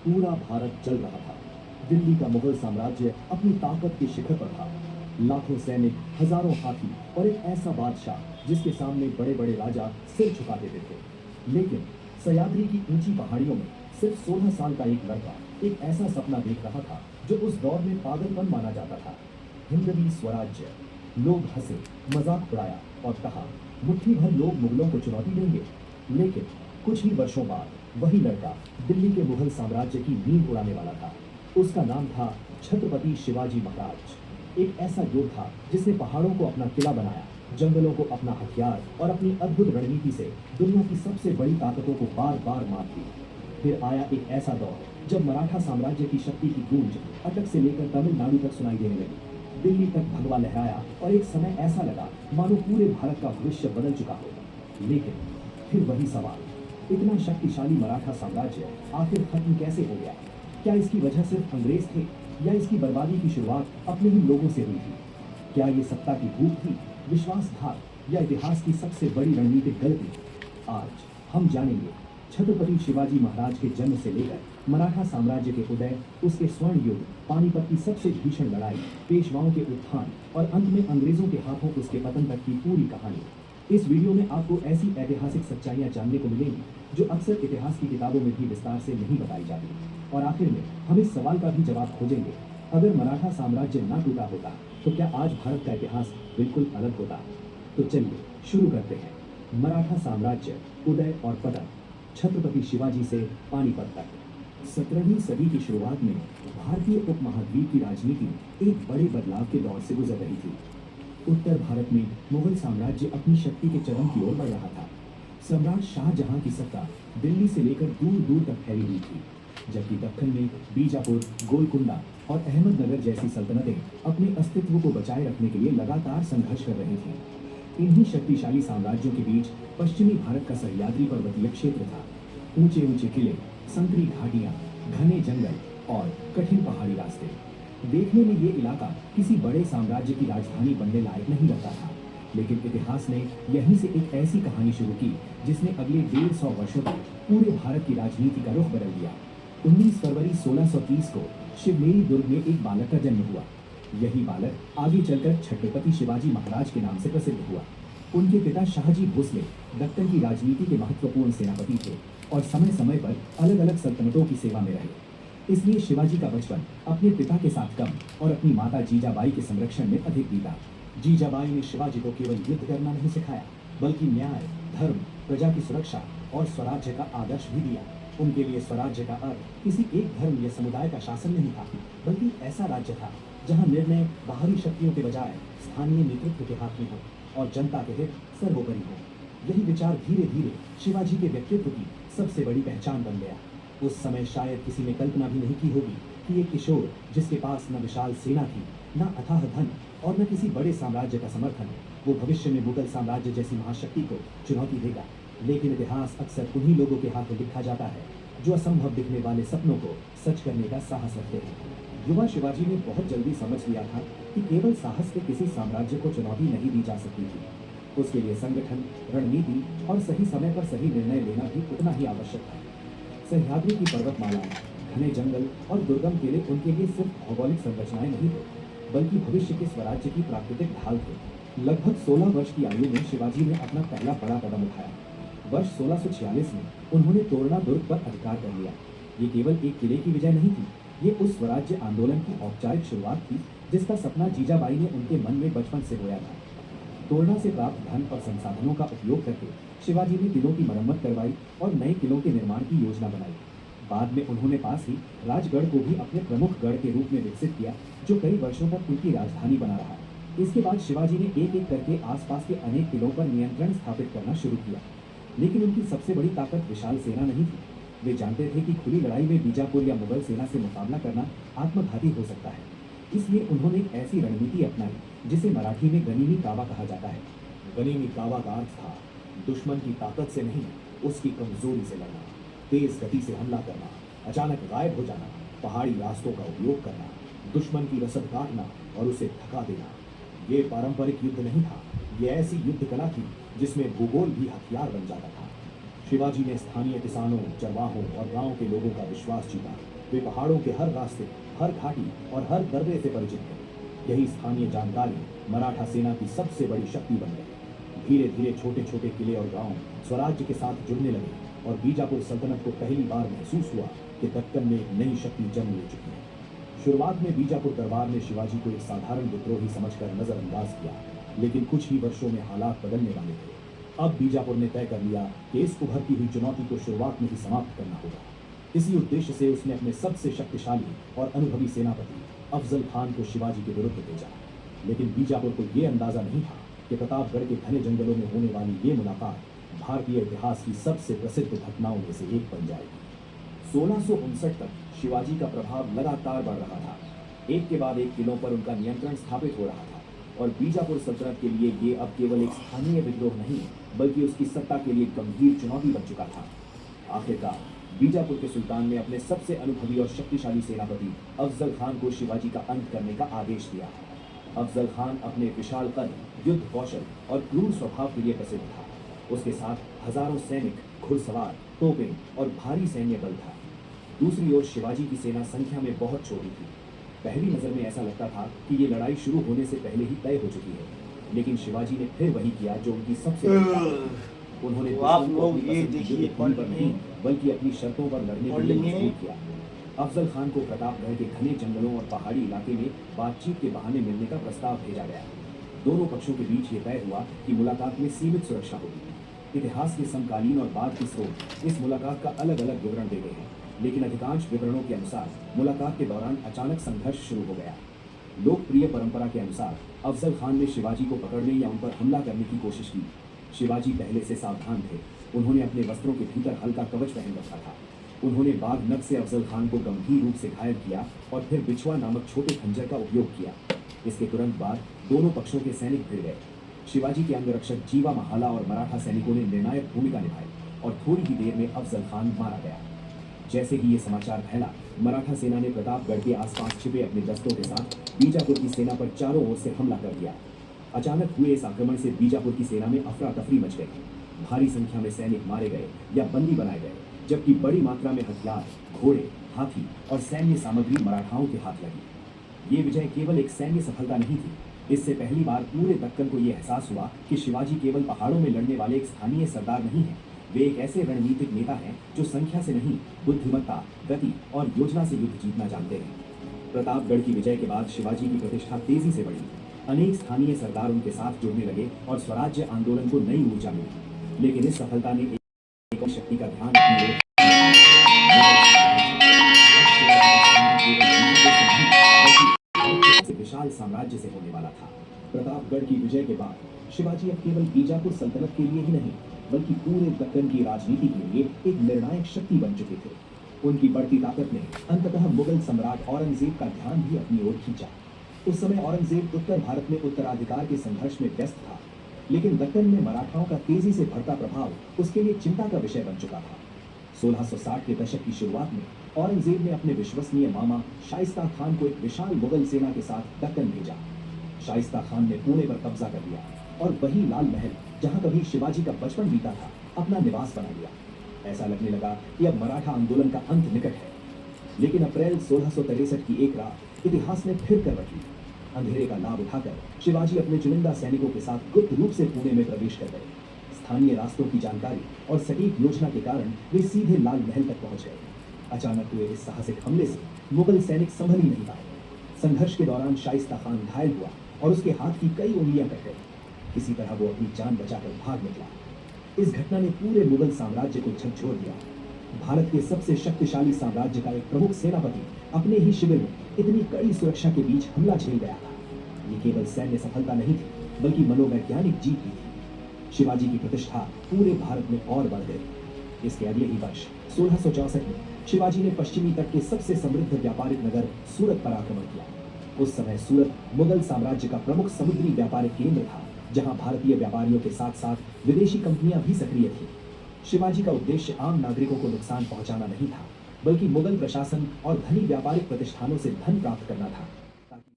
पूरा भारत जल रहा था। दिल्ली का मुगल साम्राज्य अपनी ताकत के शिखर पर था। लाखों सैनिक, हजारों हाथी और एक ऐसा बादशाह जिसके सामने बड़े बड़े राजा सिर झुका देते थे। लेकिन सह्याद्री की ऊंची पहाड़ियों में सिर्फ 16 साल का एक लड़का एक ऐसा सपना देख रहा था जो उस दौर में पागलपन माना जाता था। हिंदवी स्वराज्य। लोग हंसे, मजाक उड़ाया और कहा, मुट्ठी भर लोग मुगलों को चुनौती देंगे। लेकिन कुछ ही वर्षों बाद वही लड़का दिल्ली के मुगल साम्राज्य की नींव उड़ाने वाला था। उसका नाम था छत्रपति शिवाजी महाराज। एक ऐसा योद्धा जिसने पहाड़ों को अपना किला बनाया, जंगलों को अपना हथियार और अपनी अद्भुत रणनीति से दुनिया की सबसे बड़ी ताकतों को बार बार मात दी। फिर आया एक ऐसा दौर जब मराठा साम्राज्य की शक्ति की गूंज अटक से लेकर तमिलनाडु तक सुनाई देने लगी। दिल्ली तक भगवा लहराया और एक समय ऐसा लगा मानो पूरे भारत का भविष्य बदल चुका हो। लेकिन फिर वही सवाल, इतना शक्तिशाली मराठा साम्राज्य आखिर खत्म कैसे हो गया? क्या इसकी वजह सिर्फ अंग्रेज थे या इसकी बर्बादी की शुरुआत अपने ही लोगों से हुई थी? क्या ये सत्ता की भूख थी, विश्वासघात या इतिहास की सबसे बड़ी रणनीतिक गलती? आज हम जानेंगे छत्रपति शिवाजी महाराज के जन्म से लेकर मराठा साम्राज्य के उदय, उसके स्वर्ण युग, पानीपत की सबसे भीषण लड़ाई, पेशवाओं के उत्थान और अंत में अंग्रेजों के हाथों उसके पतन तक की पूरी कहानी। इस वीडियो में आपको ऐसी ऐतिहासिक सच्चाइयां जानने को मिलेंगी जो अक्सर इतिहास की किताबों में भी विस्तार से नहीं बताई जाती। और आखिर में हम इस सवाल का भी जवाब खोजेंगे, अगर मराठा साम्राज्य ना टूटा होता तो क्या आज भारत का इतिहास बिल्कुल अलग होता? तो चलिए शुरू करते हैं। मराठा साम्राज्य, उदय और पतन, छत्रपति शिवाजी से पानीपत तक। 17वीं सदी की शुरुआत में भारतीय उपमहाद्वीप की राजनीति एक बड़े बदलाव के दौर से गुजर रही थी। उत्तर भारत में मुगल साम्राज्य अपनी शक्ति के चरम की ओर बढ़ रहा था। सम्राट शाहजहां की सत्ता दिल्ली से लेकर दूर दूर तक फैली हुई थी, जबकि दक्कन में बीजापुर, गोलकुंडा और अहमदनगर जैसी सल्तनतें अपने अस्तित्व को बचाए रखने के लिए लगातार संघर्ष कर रही थीं। इन्हीं शक्तिशाली साम्राज्यों के बीच पश्चिमी भारत का सह्याद्री पर्वतीय क्षेत्र था। ऊंचे ऊंचे किले, संकरी घाटियां, घने जंगल और कठिन पहाड़ी रास्ते। देखने में ये इलाका किसी बड़े साम्राज्य की राजधानी बनने लायक नहीं लगता था, लेकिन इतिहास ने यहीं से एक ऐसी कहानी शुरू की जिसने अगले 150 वर्षों तक पूरे भारत की राजनीति का रुख बदल दिया। 19 फरवरी 1630 को शिवनेरी दुर्ग में एक बालक का जन्म हुआ। यही बालक आगे चलकर छत्रपति शिवाजी महाराज के नाम से प्रसिद्ध हुआ। उनके पिता शाहजी भोसले दक्कन की राजनीति के महत्वपूर्ण सेनापति थे और समय समय पर अलग अलग सल्तनतों की सेवा में रहे। इसलिए शिवाजी का बचपन अपने पिता के साथ कम और अपनी माता जीजाबाई के संरक्षण में अधिक बीता। जीजाबाई ने शिवाजी को केवल युद्ध करना नहीं सिखाया, बल्कि न्याय, धर्म, प्रजा की सुरक्षा और स्वराज्य का आदर्श भी दिया। उनके लिए स्वराज्य का अर्थ किसी एक धर्म या समुदाय का शासन नहीं था, बल्कि ऐसा राज्य था जहां निर्णय बाहरी शक्तियों के बजाय स्थानीय नेतृत्व के हाथ में हो और जनता के हित सर्वोपरि हो। यही विचार धीरे धीरे शिवाजी के व्यक्तित्व की सबसे बड़ी पहचान बन गया। उस समय शायद किसी ने कल्पना भी नहीं की होगी कि एक किशोर जिसके पास न विशाल सेना थी, न अथाह धन और न किसी बड़े साम्राज्य का समर्थन, वो भविष्य में मुगल साम्राज्य जैसी महाशक्ति को चुनौती देगा। लेकिन इतिहास अक्सर उन्हीं लोगों के हाथों लिखा जाता है जो असंभव दिखने वाले सपनों को सच करने का साहस रखते हैं। युवा शिवाजी ने बहुत जल्दी समझ लिया था कि केवल साहस से किसी साम्राज्य को चुनौती नहीं दी जा सकती थी। उसके लिए संगठन, रणनीति और सही समय पर सही निर्णय लेना भी उतना ही आवश्यक था। सह्याद्री की पर्वतमालाएं, घने जंगल और दुर्गम किले उनके लिए सिर्फ भौगोलिक संरचनाएं नहीं थे, बल्कि भविष्य के स्वराज्य की प्राकृतिक ढाल थे। लगभग 16 वर्ष की आयु में शिवाजी ने अपना पहला बड़ा कदम उठाया। वर्ष 1646 में उन्होंने तोरणा दुर्ग पर अधिकार कर लिया। ये केवल एक किले की विजय नहीं थी, ये उस स्वराज्य आंदोलन की औपचारिक शुरुआत थी जिसका सपना जीजाबाई ने उनके मन में बचपन से बोया था। तोरणा से प्राप्त धन और संसाधनों का उपयोग करके शिवाजी ने किलों की मरम्मत करवाई और नए किलों के निर्माण की योजना बनाई। बाद में उन्होंने पास ही राजगढ़ को भी अपने प्रमुख गढ़ के रूप में विकसित किया, जो कई वर्षों तक उनकी राजधानी बना रहा। इसके बाद शिवाजी ने एक एक करके आसपास के अनेक किलों पर नियंत्रण स्थापित करना शुरू किया। लेकिन उनकी सबसे बड़ी ताकत विशाल सेना नहीं थी। वे जानते थे कि खुली लड़ाई में बीजापुर या मुगल सेना से मुकाबला करना आत्मघाती हो सकता है। इसलिए उन्होंने एक ऐसी रणनीति अपनाई जिसे मराठी में गनीमी कावा कहा जाता है। गनीमी कावा का अर्थ था दुश्मन की ताकत से नहीं, उसकी कमजोरी से लड़ना, तेज गति से हमला करना, अचानक गायब हो जाना, पहाड़ी रास्तों का उपयोग करना, दुश्मन की रसद काटना और उसे थका देना। ये पारंपरिक युद्ध नहीं था, ये ऐसी युद्ध कला थी जिसमें भूगोल भी हथियार बन जाता था। शिवाजी ने स्थानीय किसानों, चरवाहों और गांव के लोगों का विश्वास जीता। वे पहाड़ों के हर रास्ते, हर घाटी और हर दर्रे से परिचित थे। यही स्थानीय जानकारी मराठा सेना की सबसे बड़ी शक्ति बन गई। धीरे धीरे छोटे छोटे किले और गांव स्वराज्य के साथ जुड़ने लगे और बीजापुर सल्तनत को पहली बार महसूस हुआ कि दक्कन में एक नई शक्ति जन्म ले चुकी है। शुरुआत में बीजापुर दरबार ने शिवाजी को एक साधारण विद्रोही समझकर नजरअंदाज किया, लेकिन कुछ ही वर्षों में हालात बदलने वाले थे। अब बीजापुर ने तय कर लिया कि इस उभरती हुई चुनौती को शुरुआत में ही समाप्त करना होगा। इसी उद्देश्य से उसने अपने सबसे शक्तिशाली और अनुभवी सेनापति अफजल खान को शिवाजी के विरुद्ध भेजा। लेकिन बीजापुर को यह अंदाजा नहीं था कि प्रतापगढ़ के घने जंगलों में होने वाली ये मुलाकात भारतीय इतिहास की सबसे प्रसिद्ध घटनाओं में से एक बन जाएगी। 1659 तक शिवाजी का प्रभाव लगातार बढ़ रहा था। एक के बाद एक किलों पर उनका नियंत्रण स्थापित हो रहा था और बीजापुर सल्तनत के लिए ये अब केवल एक स्थानीय विद्रोह नहीं, बल्कि उसकी सत्ता के लिए गंभीर चुनौती बन चुका था। आखिरकार बीजापुर के सुल्तान ने अपने सबसे अनुभवी और शक्तिशाली सेनापति अफजल खान को शिवाजी का अंत करने का आदेश दिया। अफजल खान अपने विशाल कद, युद्ध कौशल और क्रूर स्वभाव के लिए प्रसिद्ध था। उसके साथ हजारों सैनिक, घुड़सवार, तोपें और भारी सैन्य बल था। दूसरी ओर शिवाजी की सेना संख्या में बहुत छोटी थी। पहली नजर में ऐसा लगता था कि ये लड़ाई शुरू होने से पहले ही तय हो चुकी है, लेकिन शिवाजी ने फिर वही किया जो उनकी सबसे बड़ी ताकत थी। उन्होंने दुश्मन को अपनी पसंद की युद्ध भूमि पर नहीं, बल्कि अपनी शर्तों पर लड़ने के लिए मजबूर किया। अफजल खान को प्रतापगढ़ के घने जंगलों और पहाड़ी इलाके में बातचीत के बहाने मिलने का प्रस्ताव भेजा गया। दोनों पक्षों के बीच ये तय हुआ कि मुलाकात में सीमित सुरक्षा होगी। इतिहास के समकालीन और बाद के स्रोत इस मुलाकात का अलग अलग विवरण देते हैं, लेकिन अधिकांश विवरणों के अनुसार मुलाकात के दौरान अचानक संघर्ष शुरू हो गया। लोकप्रिय परंपरा के अनुसार अफजल खान ने शिवाजी को पकड़ने या उन पर हमला करने की कोशिश की। शिवाजी पहले से सावधान थे। उन्होंने अपने वस्त्रों के भीतर हल्का कवच पहन रखा था। उन्होंने बाघ नख से अफजल खान को गंभीर रूप से घायल किया और फिर बिछुआ नामक छोटे खंजर का उपयोग किया। इसके तुरंत बाद दोनों पक्षों के सैनिक भिड़ गए। शिवाजी के अंगरक्षक जीवा महाला और मराठा सैनिकों ने निर्णायक भूमिका निभाई और थोड़ी ही देर में अफजल खान मारा गया। जैसे ही ये समाचार फैला, मराठा सेना ने प्रतापगढ़ के आसपास छिपे अपने दस्तों के साथ बीजापुर की सेना पर चारों ओर से हमला कर दिया। अचानक हुए इस आक्रमण से बीजापुर की सेना में अफरा तफरी मच गई। भारी संख्या में सैनिक मारे गए या बंदी बनाए गए, जबकि बड़ी मात्रा में हथियार, घोड़े, हाथी और सैन्य सामग्री मराठाओं के हाथ लगी। ये विजय केवल एक सैन्य सफलता नहीं थी। इससे पहली बार पूरे दक्कन को यह एहसास हुआ कि शिवाजी केवल पहाड़ों में लड़ने वाले एक स्थानीय सरदार नहीं है। वे एक ऐसे रणनीतिक नेता हैं जो संख्या से नहीं, बुद्धिमत्ता, गति और योजना से युद्ध जीतना जानते हैं। प्रतापगढ़ की विजय के बाद शिवाजी की प्रतिष्ठा तेजी से बढ़ी। अनेक स्थानीय सरदार उनके साथ जुड़ने लगे और स्वराज्य आंदोलन को नई ऊर्जा मिली। लेकिन इस सफलता ने एक और शक्ति का ध्यान अपनी ओर विशाल साम्राज्य से होने वाला था। प्रतापगढ़ की विजय के बाद शिवाजी अब केवल बीजापुर सल्तनत के लिए ही नहीं, बल्कि पूरे दक्कन की राजनीति के लिए एक निर्णायक शक्ति बन चुके थे। उनकी बढ़ती ताकत ने अंततः मुगल सम्राट औरंगजेब का ध्यान भी अपनी ओर खींचा। उस समय औरंगजेब उत्तर भारत में उत्तराधिकार के संघर्ष में व्यस्त था, लेकिन दक्कन में मराठाओं का तेजी से बढ़ता प्रभाव उसके लिए चिंता का विषय बन चुका था। 1660 के दशक की शुरुआत में औरंगजेब ने अपने विश्वसनीय मामा शाइस्ता खान को एक विशाल मुगल सेना के साथ दक्कन भेजा। शाइस्ता खान ने पुणे पर कब्जा कर लिया और वही लाल महल, जहां कभी शिवाजी का बचपन बीता था, अपना निवास बना लिया। ऐसा लगने लगा कि अब मराठा आंदोलन का अंत निकट है। लेकिन अप्रैल 1663 की एक रात इतिहास ने फिर करवट ली। अंधेरे का लाभ उठाकर शिवाजी अपने चुनिंदा सैनिकों के साथ गुप्त रूप से पुणे में प्रवेश कर गए। स्थानीय रास्तों की जानकारी और सटीक योजना के कारण वे सीधे लाल महल तक पहुंच गए। अचानक हुए इस साहसिक हमले से मुगल सैनिक संभल ही नहीं पाए। संघर्ष के दौरान शाइस्ता खान घायल हुआ और उसके हाथ की कई उंगलियां कट गई। किसी तरह वो अपनी जान बचाकर भाग निकला। इस घटना ने पूरे मुगल साम्राज्य को झकझोर दिया। भारत के सबसे शक्तिशाली साम्राज्य का एक प्रमुख सेनापति अपने ही शिविर में इतनी कड़ी सुरक्षा के बीच हमला झेल गया था। ये केवल सैन्य सफलता नहीं थी, बल्कि मनोवैज्ञानिक जीत भी थी। शिवाजी की प्रतिष्ठा पूरे भारत में और बढ़ गई। इसके अगले ही वर्ष 1664 में शिवाजी ने पश्चिमी तट के सबसे समृद्ध व्यापारिक नगर सूरत पर आक्रमण किया। उस समय सूरत मुगल साम्राज्य का प्रमुख समुद्री व्यापारिक केंद्र था, जहां भारतीय व्यापारियों के साथ साथ विदेशी कंपनियां भी सक्रिय थीं। शिवाजी का उद्देश्य आम नागरिकों को नुकसान पहुंचाना नहीं था, बल्कि मुगल प्रशासन और धनी व्यापारिक प्रतिष्ठानों से धन प्राप्त करना था।